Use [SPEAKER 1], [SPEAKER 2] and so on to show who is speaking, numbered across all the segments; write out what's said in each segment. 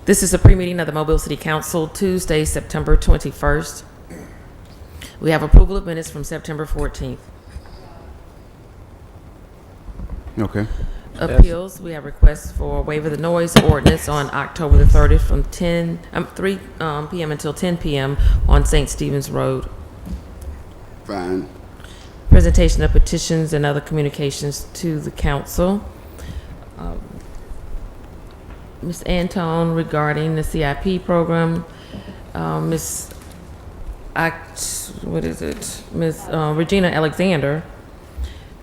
[SPEAKER 1] This is a pre-meeting of the Mobile City Council, Tuesday, September 21st. We have approval of minutes from September 14th.
[SPEAKER 2] Okay.
[SPEAKER 1] Appeals, we have requests for waiver of the noise ordinance on October the 30th from 3 p.m. until 10 p.m. on St. Stephen's Road.
[SPEAKER 2] Fine.
[SPEAKER 1] Presentation of petitions and other communications to the council. Ms. Antone regarding the CIP program. Ms. Regina Alexander.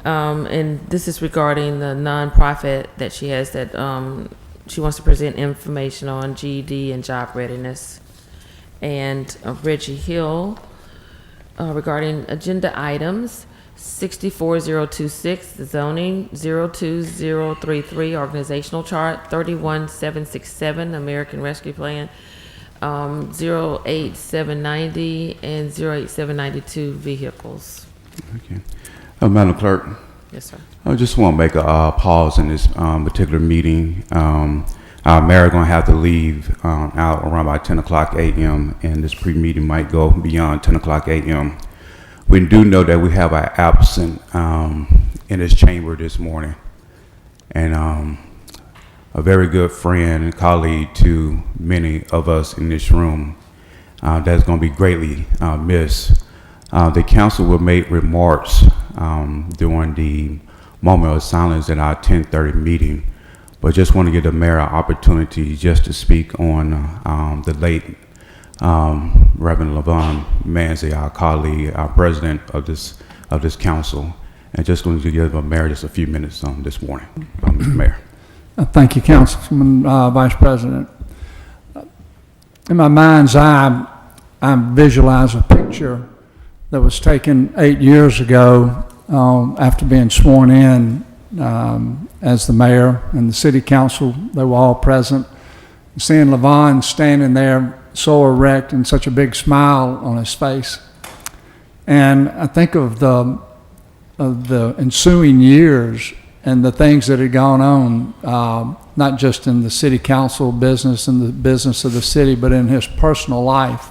[SPEAKER 1] And this is regarding the nonprofit that she has that she wants to present information on GED and job readiness. And Reggie Hill regarding agenda items 64026, zoning 02033, organizational chart 31767, American Rescue Plan 08790 and 08792 vehicles.
[SPEAKER 2] Okay. Madam Clerk,
[SPEAKER 1] Yes, sir.
[SPEAKER 2] I just want to make a pause in this particular meeting. Our mayor going to have to leave out around about 10 o'clock a.m. and this pre-meeting might go beyond 10 o'clock a.m. We do know that we have our absent in this chamber this morning, and a very good friend and colleague to many of us in this room that's going to be greatly missed. The council will make remarks during the moment of silence in our 10:30 meeting, but just want to give the mayor an opportunity just to speak on the late Reverend Levon Manzi, our colleague, our president of this council, and just going to give the mayor just a few minutes this morning. Mr. Mayor.
[SPEAKER 3] Thank you, Councilman Vice President. In my mind's eye, I visualize a picture that was taken 8 years ago after being sworn in as the mayor and the city council. They were all present. Seeing Levon standing there so erect and such a big smile on his face. And I think of the ensuing years and the things that had gone on, not just in the city council business and the business of the city, but in his personal life.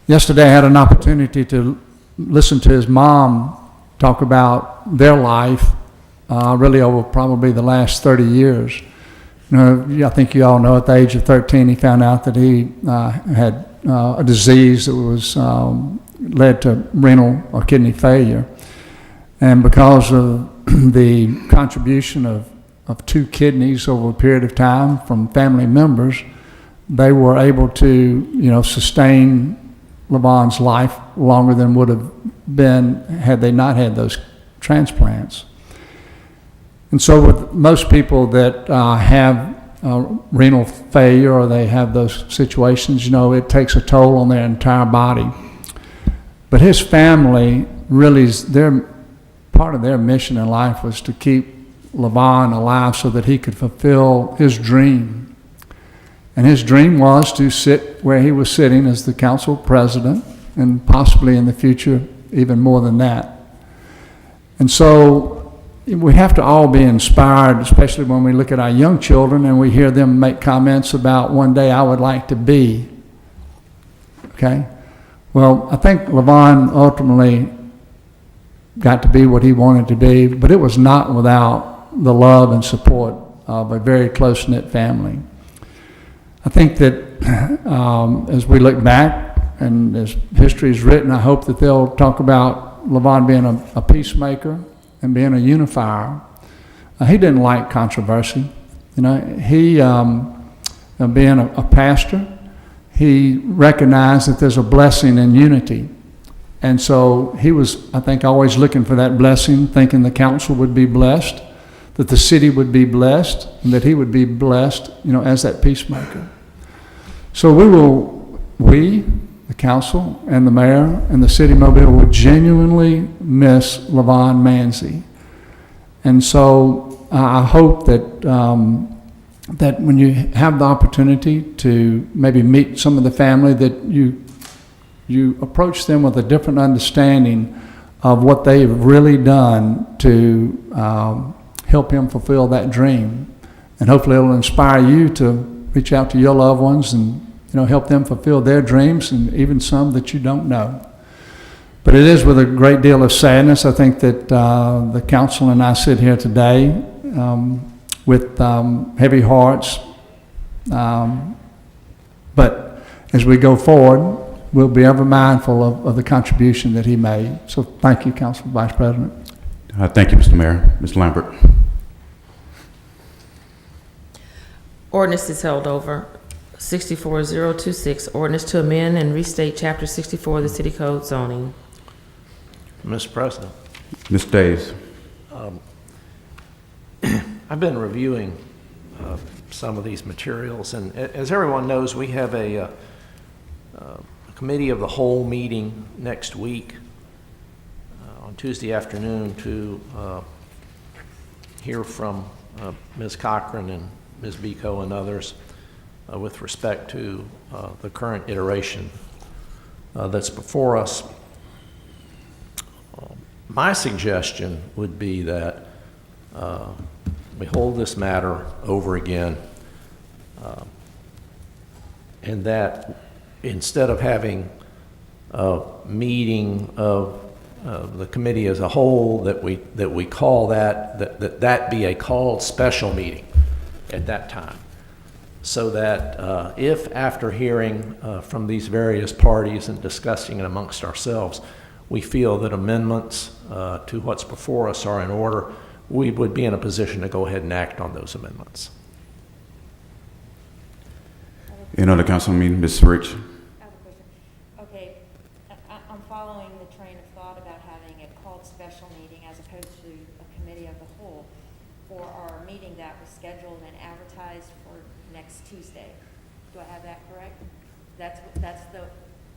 [SPEAKER 3] Yesterday I had an opportunity to listen to his mom talk about their life, really over probably the last 30 years. You know, I think you all know at the age of 13 he found out that he had a disease that was led to renal or kidney failure. And because of the contribution of 2 kidneys over a period of time from family members, they were able to, sustain Levon's life longer than would have been had they not had those transplants. And so with most people that have renal failure or they have those situations, it takes a toll on their entire body. But his family really, part of their mission in life was to keep Levon alive so that he could fulfill his dream. And his dream was to sit where he was sitting as the council president, and possibly in the future even more than that. And so we have to all be inspired, especially when we look at our young children and we hear them make comments about one day I would like to be. Okay? Well, I think Levon ultimately got to be what he wanted to be, but it was not without the love and support of a very close-knit family. I think that as we look back and as history is written, I hope that they'll talk about Levon being a peacemaker and being a unifier. He didn't like controversy. He, being a pastor, he recognized that there's a blessing in unity. And so he was, I think, always looking for that blessing, thinking the council would be blessed, that the city would be blessed, and that he would be blessed, as that peacemaker. So we, the council and the mayor and the city of Mobile, will genuinely miss Levon Manzi. And so I hope that that when you have the opportunity to maybe meet some of the family, that you approach them with a different understanding of what they've really done to help him fulfill that dream. And hopefully it'll inspire you to reach out to your loved ones and, help them fulfill their dreams, and even some that you don't know. But it is with a great deal of sadness, I think, that the council and I sit here today with heavy hearts. But as we go forward, we'll be ever mindful of the contribution that he made. So thank you, Council Vice President.
[SPEAKER 2] Thank you, Mr. Mayor. Ms. Lambert.
[SPEAKER 1] Ordinance is held over. 64026, ordinance to amend and restate Chapter 64 of the City Code zoning.
[SPEAKER 4] Mr. President,
[SPEAKER 2] Ms. Days.
[SPEAKER 4] I've been reviewing some of these materials, and as everyone knows, we have a committee of the whole meeting next week on Tuesday afternoon to hear from Ms. Cochran and Ms. Biko and others with respect to the current iteration that's before us. My suggestion would be that we hold this matter over again, and that instead of having a meeting of the committee as a whole, that we call that be a called special meeting at that time, so that if after hearing from these various parties and discussing it amongst ourselves, we feel that amendments to what's before us are in order, we would be in a position to go ahead and act on those amendments.
[SPEAKER 2] Any other council meeting? Ms. Rich.
[SPEAKER 5] I have a question. Okay, I'm following the train of thought about having a called special meeting as opposed to a committee of the whole for our meeting that was scheduled and advertised for next Tuesday. Do I have that correct? That's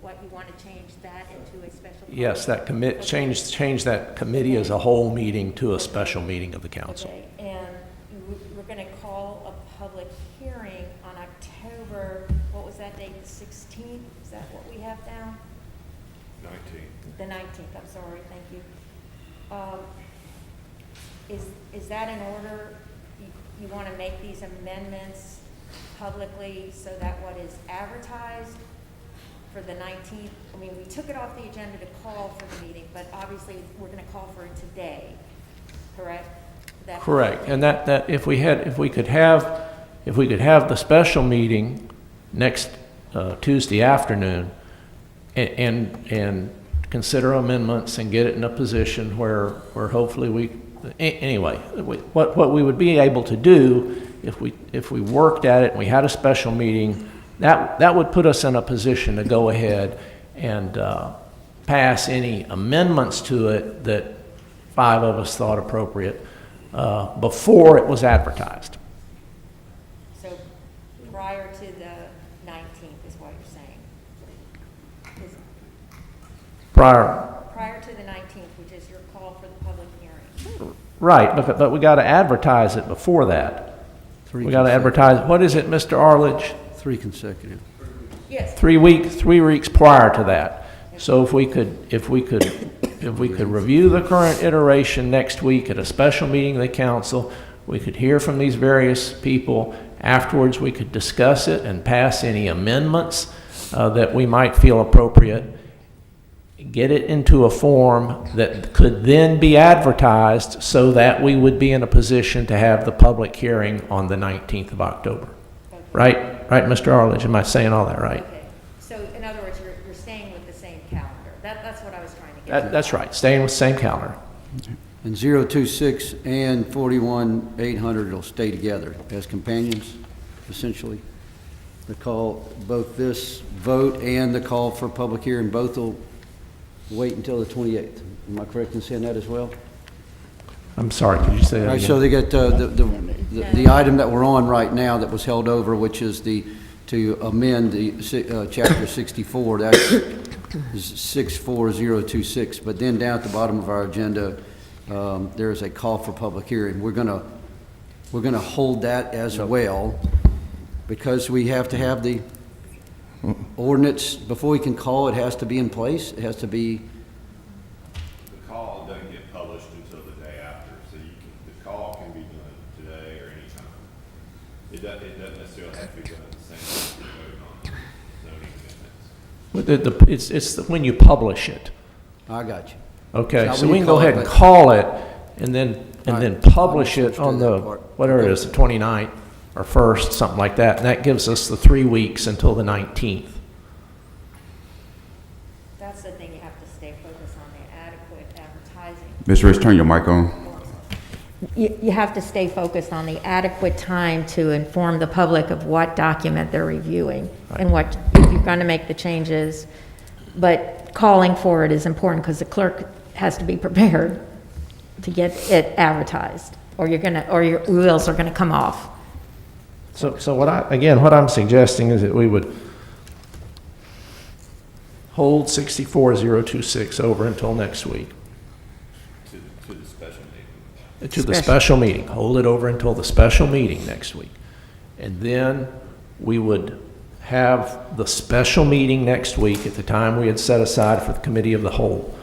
[SPEAKER 5] what you want to change that into a special meeting?
[SPEAKER 4] Yes, that change that committee as a whole meeting to a special meeting of the council.
[SPEAKER 5] Okay, and we're going to call a public hearing on October, what was that date, the 16th? Is that what we have down?
[SPEAKER 6] 19th.
[SPEAKER 5] The 19th, I'm sorry, thank you. Is that in order? You want to make these amendments publicly so that what is advertised for the 19th, I mean, we took it off the agenda to call for the meeting, but obviously we're going to call for it today, correct?
[SPEAKER 4] Correct, and that if we could have the special meeting next Tuesday afternoon, and consider amendments and get it in a position where hopefully what we would be able to do if we worked at it and we had a special meeting, that would put us in a position to go ahead and pass any amendments to it that 5 of us thought appropriate before it was advertised.
[SPEAKER 5] So prior to the 19th is what you're saying? Prior to the 19th, which is your call for the public hearing.
[SPEAKER 4] Right, but we got to advertise it before that. We got to advertise, what is it, Mr. Arledge?
[SPEAKER 6] 3 consecutive.
[SPEAKER 5] Yes.
[SPEAKER 4] 3 weeks prior to that. So if we could review the current iteration next week at a special meeting of the council, we could hear from these various people. Afterwards, we could discuss it and pass any amendments that we might feel appropriate. Get it into a form that could then be advertised so that we would be in a position to have the public hearing on the 19th of October.
[SPEAKER 5] Okay.
[SPEAKER 4] Right, Mr. Arledge? Am I saying all that right?
[SPEAKER 5] Okay. So in other words, you're staying with the same calendar. That's what I was trying to get.
[SPEAKER 4] That's right, staying with the same calendar.
[SPEAKER 6] And 026 and 41-800 will stay together as companions, essentially. The call, both this vote and the call for public hearing, both will wait until the 28th. Am I correct in saying that as well?
[SPEAKER 4] I'm sorry, could you say that
[SPEAKER 6] All right,
[SPEAKER 4] again?
[SPEAKER 6] so they got the item that we're on right now that was held over, which is to amend the chapter 64. That's 64026. But then down at the bottom of our agenda, there is a call for public hearing. We're gonna hold that as well, because we have to have the ordinance before we can call. It has to be in place. It has to be.
[SPEAKER 7] The call doesn't get published until the day after, so the call can be done today or anytime. It doesn't necessarily have to be done
[SPEAKER 4] It's when you publish it.
[SPEAKER 6] I got you.
[SPEAKER 4] Okay,
[SPEAKER 6] Now,
[SPEAKER 4] so
[SPEAKER 6] when
[SPEAKER 4] we
[SPEAKER 6] you
[SPEAKER 4] can go
[SPEAKER 6] call
[SPEAKER 4] ahead
[SPEAKER 6] it,
[SPEAKER 4] and
[SPEAKER 6] but-
[SPEAKER 4] call it and then
[SPEAKER 6] All right.
[SPEAKER 4] publish
[SPEAKER 6] I
[SPEAKER 4] it on the,
[SPEAKER 6] misunderstood that part.
[SPEAKER 4] whatever it
[SPEAKER 6] Okay.
[SPEAKER 4] is, the 29th or 1st, something like that. And that gives us the 3 weeks until the 19th.
[SPEAKER 5] That's the thing, you have to stay focused on the adequate advertising.
[SPEAKER 2] Ms. Rich, turn your mic on.
[SPEAKER 5] You have to stay focused on the adequate time to inform the public of what document they're reviewing and what, if you're going to make the changes. But calling for it is important because the clerk has to be prepared to get it advertised, or your wheels are going to come off.
[SPEAKER 4] So what I'm suggesting is that we would hold 64026 over until next week.
[SPEAKER 7] To the special meeting.
[SPEAKER 4] To the special meeting, hold it over until the special meeting next week. And then we would have the special meeting next week at the time we had set aside for the committee of the whole.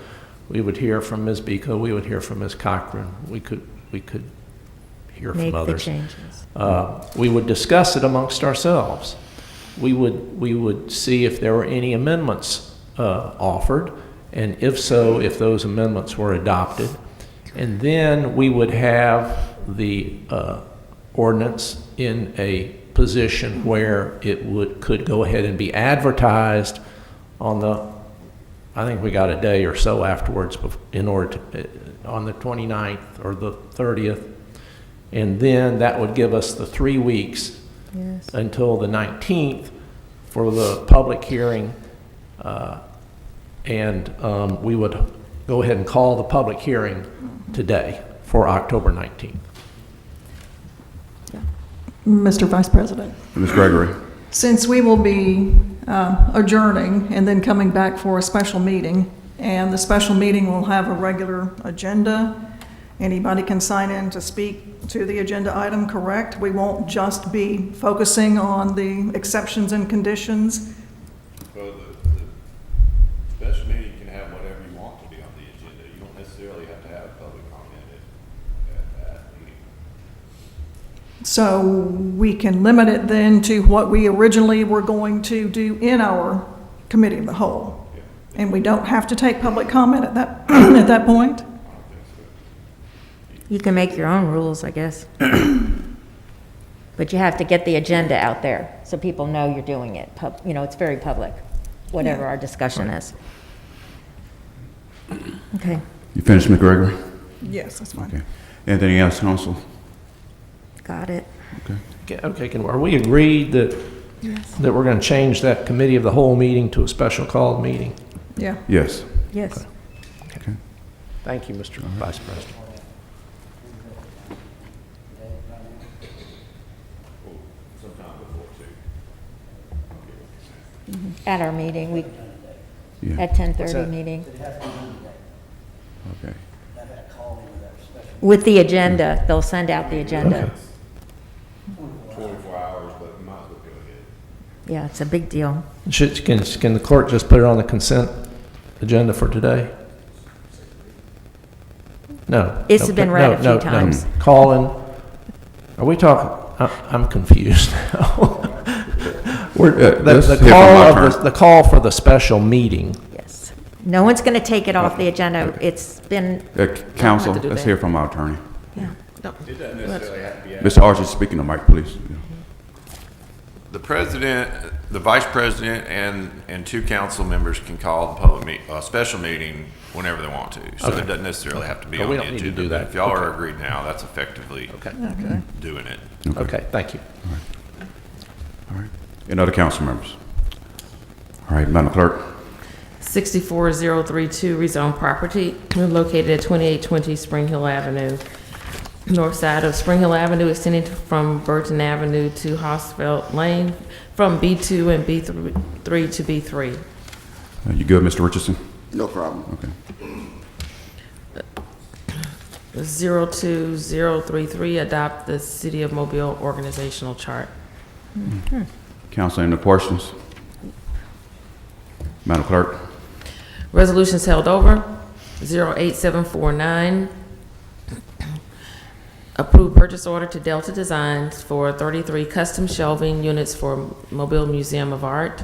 [SPEAKER 4] We would hear from Ms. Biko, we would hear from Ms. Cochran, we could hear
[SPEAKER 5] Make
[SPEAKER 4] from
[SPEAKER 5] the
[SPEAKER 4] others.
[SPEAKER 5] changes.
[SPEAKER 4] We would discuss it amongst ourselves. We would see if there were any amendments offered, and if so, if those amendments were adopted. And then we would have the ordinance in a position where it could go ahead and be advertised on I think we got a day or so afterwards in order to, on the 29th or the 30th. And then that would give us the 3 weeks
[SPEAKER 5] Yes.
[SPEAKER 4] until the 19th for the public hearing. And we would go ahead and call the public hearing today for October 19th.
[SPEAKER 8] Mr. Vice President,
[SPEAKER 2] Ms. Gregory.
[SPEAKER 8] since we will be adjourning and then coming back for a special meeting, and the special meeting will have a regular agenda, anybody can sign in to speak to the agenda item, correct? We won't just be focusing on the exceptions and conditions.
[SPEAKER 7] Well, the special meeting can have whatever you want to be on the agenda. You don't necessarily have to have public comment at that meeting.
[SPEAKER 8] So we can limit it then to what we originally were going to do in our committee of the whole. And we don't have to take public comment at that, at that point?
[SPEAKER 5] You can make your own rules, I guess. But you have to get the agenda out there so people know you're doing it. It's very public, whatever our discussion is. Okay,
[SPEAKER 2] You finished, Ms. Gregory?
[SPEAKER 8] Yes, that's fine.
[SPEAKER 2] Okay. Anything else, council?
[SPEAKER 5] got it.
[SPEAKER 4] Okay, are we agreed that we're going to change that committee of the whole meeting to a special called meeting?
[SPEAKER 8] Yeah.
[SPEAKER 2] Yes.
[SPEAKER 5] Yes.
[SPEAKER 2] Okay.
[SPEAKER 4] Thank you, Mr. Vice President.
[SPEAKER 7] Sometime before too.
[SPEAKER 5] At our meeting,
[SPEAKER 2] Yeah.
[SPEAKER 5] at 10:30
[SPEAKER 4] What's that?
[SPEAKER 5] meeting.
[SPEAKER 2] Okay.
[SPEAKER 5] With the agenda, they'll send out the agenda.
[SPEAKER 7] 24 hours, but you might as well go ahead.
[SPEAKER 5] Yeah, it's a big deal.
[SPEAKER 4] Can the clerk just put it on the consent agenda for today? No.
[SPEAKER 5] It's
[SPEAKER 4] no,
[SPEAKER 5] been
[SPEAKER 4] no,
[SPEAKER 5] read a few
[SPEAKER 4] no, no.
[SPEAKER 5] times.
[SPEAKER 4] Colin, are we talking, I'm confused now.
[SPEAKER 2] let's hear from my turn.
[SPEAKER 4] The call for the special meeting.
[SPEAKER 5] Yes. No one's going to take it off the agenda. It's been,
[SPEAKER 2] Council,
[SPEAKER 1] to do
[SPEAKER 2] let's
[SPEAKER 1] that.
[SPEAKER 2] hear from our attorney.
[SPEAKER 5] yeah.
[SPEAKER 7] It doesn't necessarily have to be.
[SPEAKER 2] Mr. Archer, speaking to mic, please.
[SPEAKER 7] The president, the vice president, and two council members can call the public special meeting whenever they want to. So
[SPEAKER 4] Okay.
[SPEAKER 7] it doesn't necessarily have to be
[SPEAKER 4] Oh,
[SPEAKER 7] on
[SPEAKER 4] we
[SPEAKER 7] the
[SPEAKER 4] don't need to
[SPEAKER 7] agenda.
[SPEAKER 4] do
[SPEAKER 7] but
[SPEAKER 4] that.
[SPEAKER 7] If y'all are
[SPEAKER 4] Okay.
[SPEAKER 7] agreed now, that's effectively
[SPEAKER 4] Okay.
[SPEAKER 7] doing it.
[SPEAKER 4] Okay, thank you.
[SPEAKER 2] All right. Any other council members? All right, Madam Clerk.
[SPEAKER 1] 64032 rezone property located at 2820 Spring Hill Avenue, north side of Spring Hill Avenue, extending from Burton Avenue to Hosfeld Lane, from B2 and B3 to B3.
[SPEAKER 2] You good, Mr. Richardson?
[SPEAKER 6] No problem.
[SPEAKER 2] Okay.
[SPEAKER 1] 02033, adopt the City of Mobile organizational chart.
[SPEAKER 2] Council, any questions? Madam Clerk.
[SPEAKER 1] Resolutions held over. 08749, approved purchase order to Delta Designs for 33 custom shelving units for Mobile Museum of Art.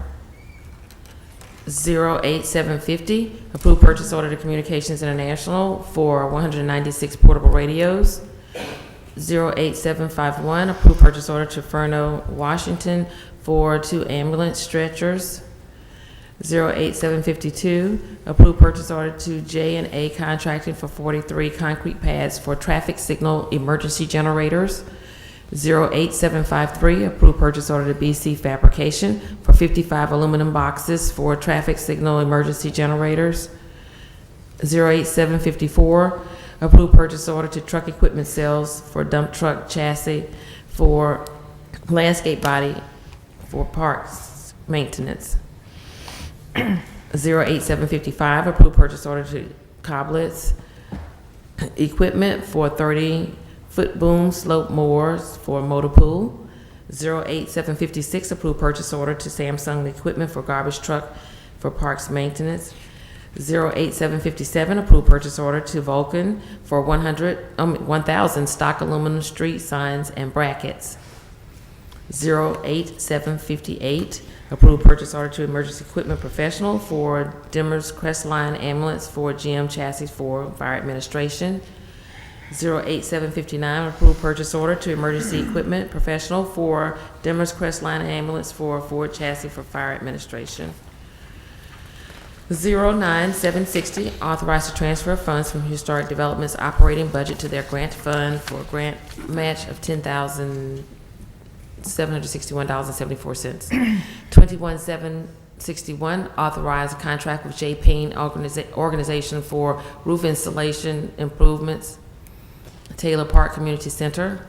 [SPEAKER 1] 08750, approve purchase order to Communications International for 196 portable radios. 08751, approve purchase order to Furno, Washington for 2 ambulance stretchers. 08752, approve purchase order to J&A Contracting for 43 concrete pads for traffic signal emergency generators. 08753, approve purchase order to BC Fabrication for 55 aluminum boxes for traffic signal emergency generators. 08754, approve purchase order to Truck Equipment Sales for dump truck chassis for landscape body for parks maintenance. 08755, approve purchase order to Coblets Equipment for 30-foot boom slope mowers for motor pool. 08756, approve purchase order to Samsung Equipment for garbage truck for parks maintenance. 08757, approve purchase order to Vulcan for 1,000 stock aluminum street signs and brackets. 08758, approve purchase order to Emergency Equipment Professional for Demers Crestline Ambulance for GM chassis for fire administration. 08759, approve purchase order to Emergency Equipment Professional for Demers Crestline Ambulance for Ford chassis for fire administration. 09760, authorize the transfer of funds from Historic Development's operating budget to their grant fund for a grant match of $10,761.74. 21761, authorize a contract with J. Payne Organization for roof installation improvements, Taylor Park Community Center.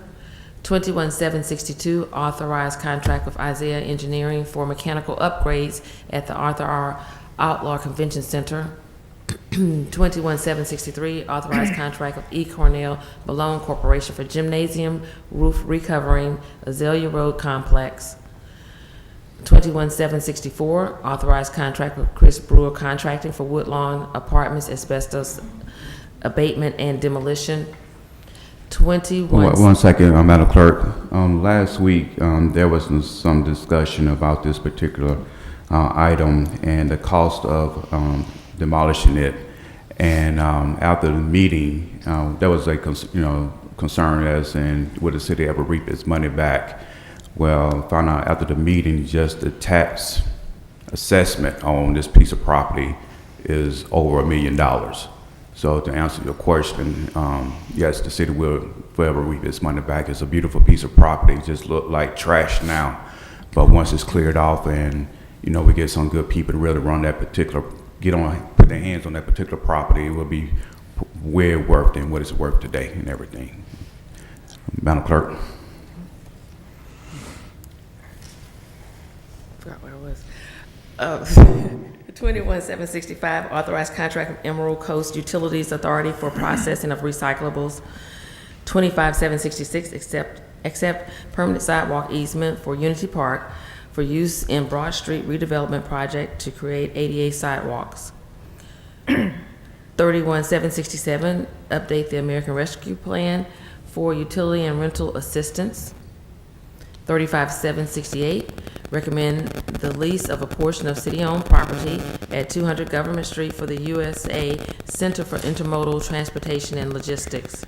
[SPEAKER 1] 21762, authorize contract with Isaiah Engineering for mechanical upgrades at the Arthur R. Outlaw Convention Center. 21763, authorized contract with E. Cornell Malone Corporation for gymnasium roof recovering Azalea Road Complex. 21764, authorized contract with Chris Brewer Contracting for Woodlawn Apartments asbestos abatement and demolition. 21.
[SPEAKER 2] One second, Madam Clerk. Last week, there was some discussion about this particular item and the cost of demolishing it. And after the meeting, there was a concern as in would the city ever reap its money back? Well, found out after the meeting, just the tax assessment on this piece of property is over $1 million. So to answer your question, yes, the city will forever reap its money back. It's a beautiful piece of property. It just look like trash now, but once it's cleared off and we get some good people to really run that particular, put their hands on that particular property, it will be way worth than what it's worth today and everything. Madam Clerk.
[SPEAKER 1] Forgot where I was. 21765, authorized contract with Emerald Coast Utilities Authority for processing of recyclables. 25766, accept permanent sidewalk easement for Unity Park for use in Broad Street redevelopment project to create ADA sidewalks. 31767, update the American Rescue Plan for utility and rental assistance. 35768, recommend the lease of a portion of city-owned property at 200 Government Street for the USA Center for Intermodal Transportation and Logistics.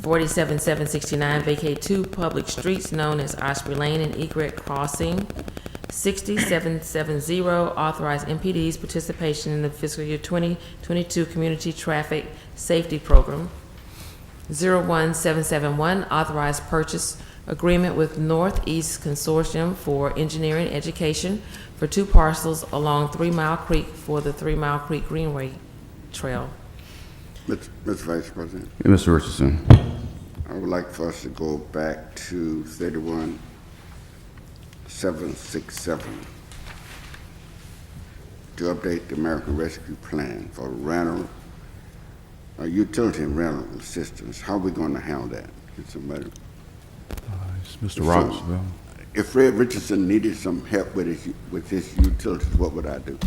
[SPEAKER 1] 47769, vacate 2 public streets known as Osprey Lane and Egret Crossing. 6770, authorize MPD's participation in the fiscal year 2022 Community Traffic Safety Program. 01771, authorize purchase agreement with Northeast Consortium for Engineering Education for 2 parcels along 3 Mile Creek for the 3 Mile Creek Greenway Trail.
[SPEAKER 9] Mr. Vice President,
[SPEAKER 2] Mr. Richardson.
[SPEAKER 9] I would like for us to go back to 31767 to update the American Rescue Plan for rental, utility and rental assistance. How are we going to handle that? Can somebody?
[SPEAKER 2] It's Mr. Roberts.
[SPEAKER 9] If Fred Richardson needed some help with his utilities, what would I do?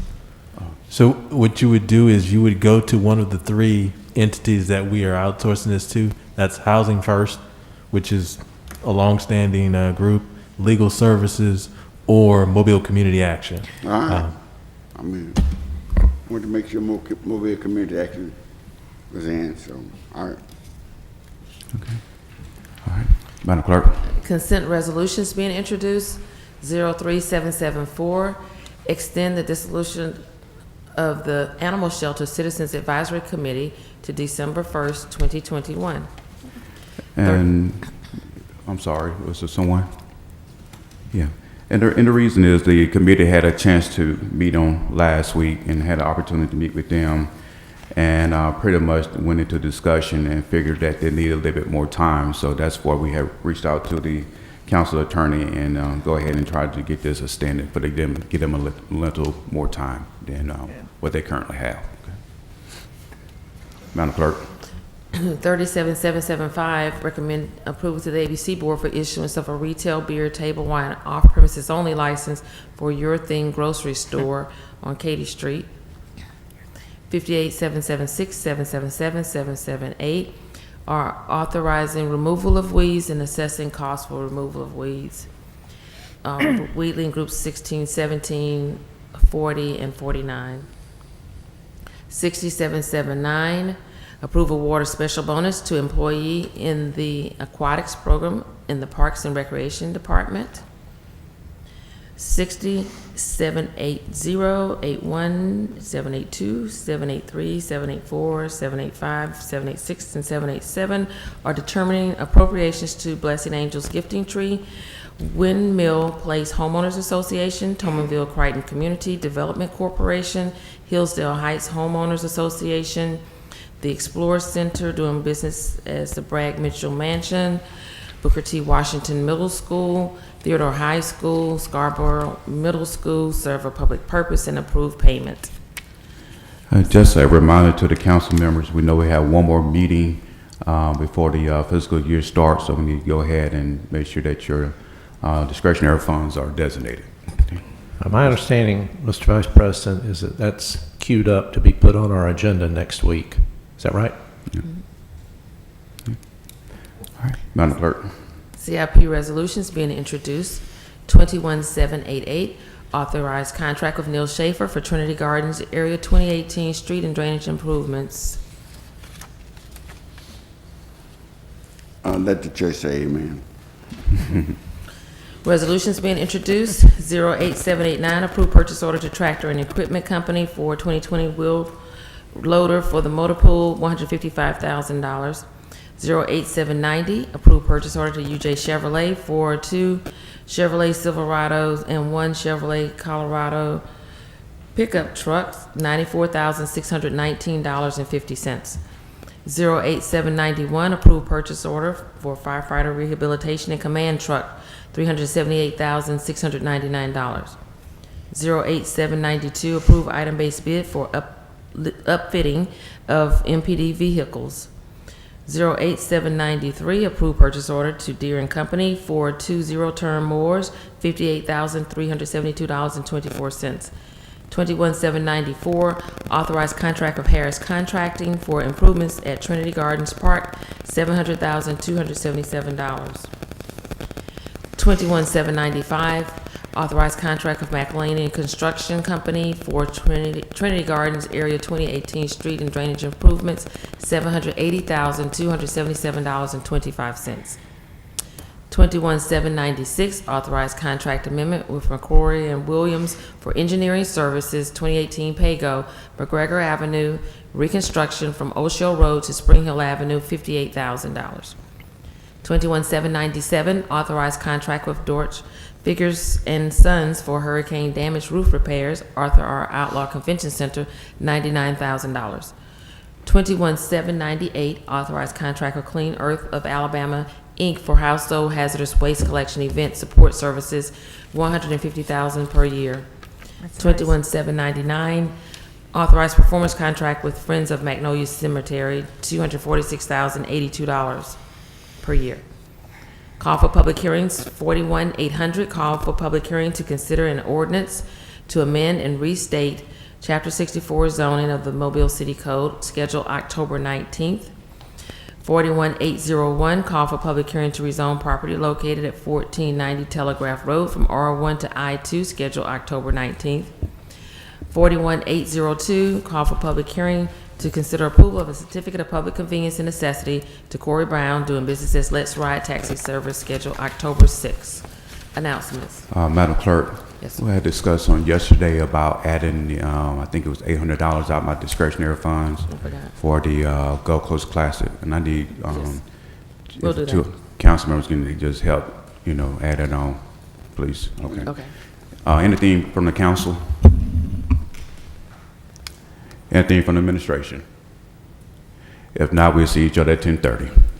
[SPEAKER 10] So what you would do is you would go to one of the 3 entities that we are outsourcing this to. That's Housing First, which is a longstanding group, Legal Services, or Mobile Community Action.
[SPEAKER 9] All right. I mean, want to make sure Mobile community action was in, so, all right.
[SPEAKER 2] All right. Madam Clerk.
[SPEAKER 1] Consent resolutions being introduced, 03774, extend the dissolution of the Animal Shelter Citizens Advisory Committee to December 1st, 2021.
[SPEAKER 2] And, I'm sorry, was there someone? Yeah. And the reason is the committee had a chance to meet on last week and had an opportunity to meet with them, and pretty much went into discussion and figured that they needed a little bit more time. So that's why we have reached out to the council attorney and go ahead and try to get this extended, but again, give them a little more time than what they currently have. Okay. Madam Clerk.
[SPEAKER 1] 37775, recommend approval to the ABC Board for issuance of a retail beer, table wine, off-premises only license for Your Thing Grocery Store on Katy Street. 58776, 777, 778 are authorizing removal of weeds and assessing costs for removal of weeds. Wheatland Groups 16, 17, 40, and 49. 6779, approve award a special bonus to employee in the aquatics program in the Parks and Recreation Department. 780, 81, 782, 783, 784, 785, 786, and 787 are determining appropriations to Blessing Angels Gifting Tree, Windmill Place Homeowners Association, Tomanville Crichton Community Development Corporation, Hillsdale Heights Homeowners Association, the Explorer Center doing business as the Bragg Mitchell Mansion, Booker T. Washington Middle School, Theodore High School, Scarborough Middle School serve a public purpose and approve payment.
[SPEAKER 2] Just a reminder to the council members, we know we have one more meeting before the fiscal year starts, so we need to go ahead and make sure that your discretionary funds are designated.
[SPEAKER 4] My understanding, Mr. Vice President, is that that's queued up to be put on our agenda next week. Is that right?
[SPEAKER 2] Yeah. All right, Madam Clerk.
[SPEAKER 1] CIP resolutions being introduced, 21788, authorized contract with Neil Schaefer for Trinity Gardens Area 2018 street and drainage improvements.
[SPEAKER 9] Let the church say amen.
[SPEAKER 1] Resolutions being introduced, 08789, approved purchase order to Tractor and Equipment Company for 2020 wheel loader for the motor pool, $155,000. 08790, approved purchase order to UJ Chevrolet for 2 Chevrolet Silverados and 1 Chevrolet Colorado pickup trucks, $94,619.50. 08791, approved purchase order for firefighter rehabilitation and command truck, $378,699. 08792, approve item-based bid for upfitting of MPD vehicles. 08793, approved purchase order to Deere & Company for 2 zero-turn mowers, $58,372.24. 21794, authorized contract of Harris Contracting for improvements at Trinity Gardens Park, $700,277. 21795, authorized contract of McElhaney Construction Company for Trinity Gardens Area 2018 street and drainage improvements, $780,277.25. 21796, authorized contract amendment with McCrory and Williams for engineering services, 2018 PAYGO, McGregor Avenue, reconstruction from O'Shell Road to Spring Hill Avenue, $58,000. 21797, authorized contract with Dortch Figures and Sons for hurricane damaged roof repairs, Arthur R. Outlaw Convention Center, $99,000. 21798, authorized contract with Clean Earth of Alabama, Inc. for household hazardous waste collection event support services, $150,000 per year. 21799, authorized performance contract with Friends of Magnolia Cemetery, $246,082 per year. Call for public hearings, 41800, call for public hearing to consider an ordinance to amend and restate Chapter 64 zoning of the Mobile City Code, scheduled October 19th. 41801, call for public hearing to rezone property located at 1490 Telegraph Road from R1 to I2, scheduled October 19th. 41802, call for public hearing to consider approval of a certificate of public convenience and necessity to Corey Brown doing business as Let's Ride Taxi Service scheduled October 6th. Announcements.
[SPEAKER 2] Madam Clerk,
[SPEAKER 1] Yes.
[SPEAKER 2] we had discussed on yesterday about adding the, I think it was $800 out my discretionary funds
[SPEAKER 1] I forgot.
[SPEAKER 2] for the Gulf Coast Classic, and I need
[SPEAKER 1] We'll do
[SPEAKER 2] if two council members can just help, add that on, please. Okay.
[SPEAKER 1] Okay.
[SPEAKER 2] Anything from the council? Anything from the administration? If not, we'll see each other at 10:30.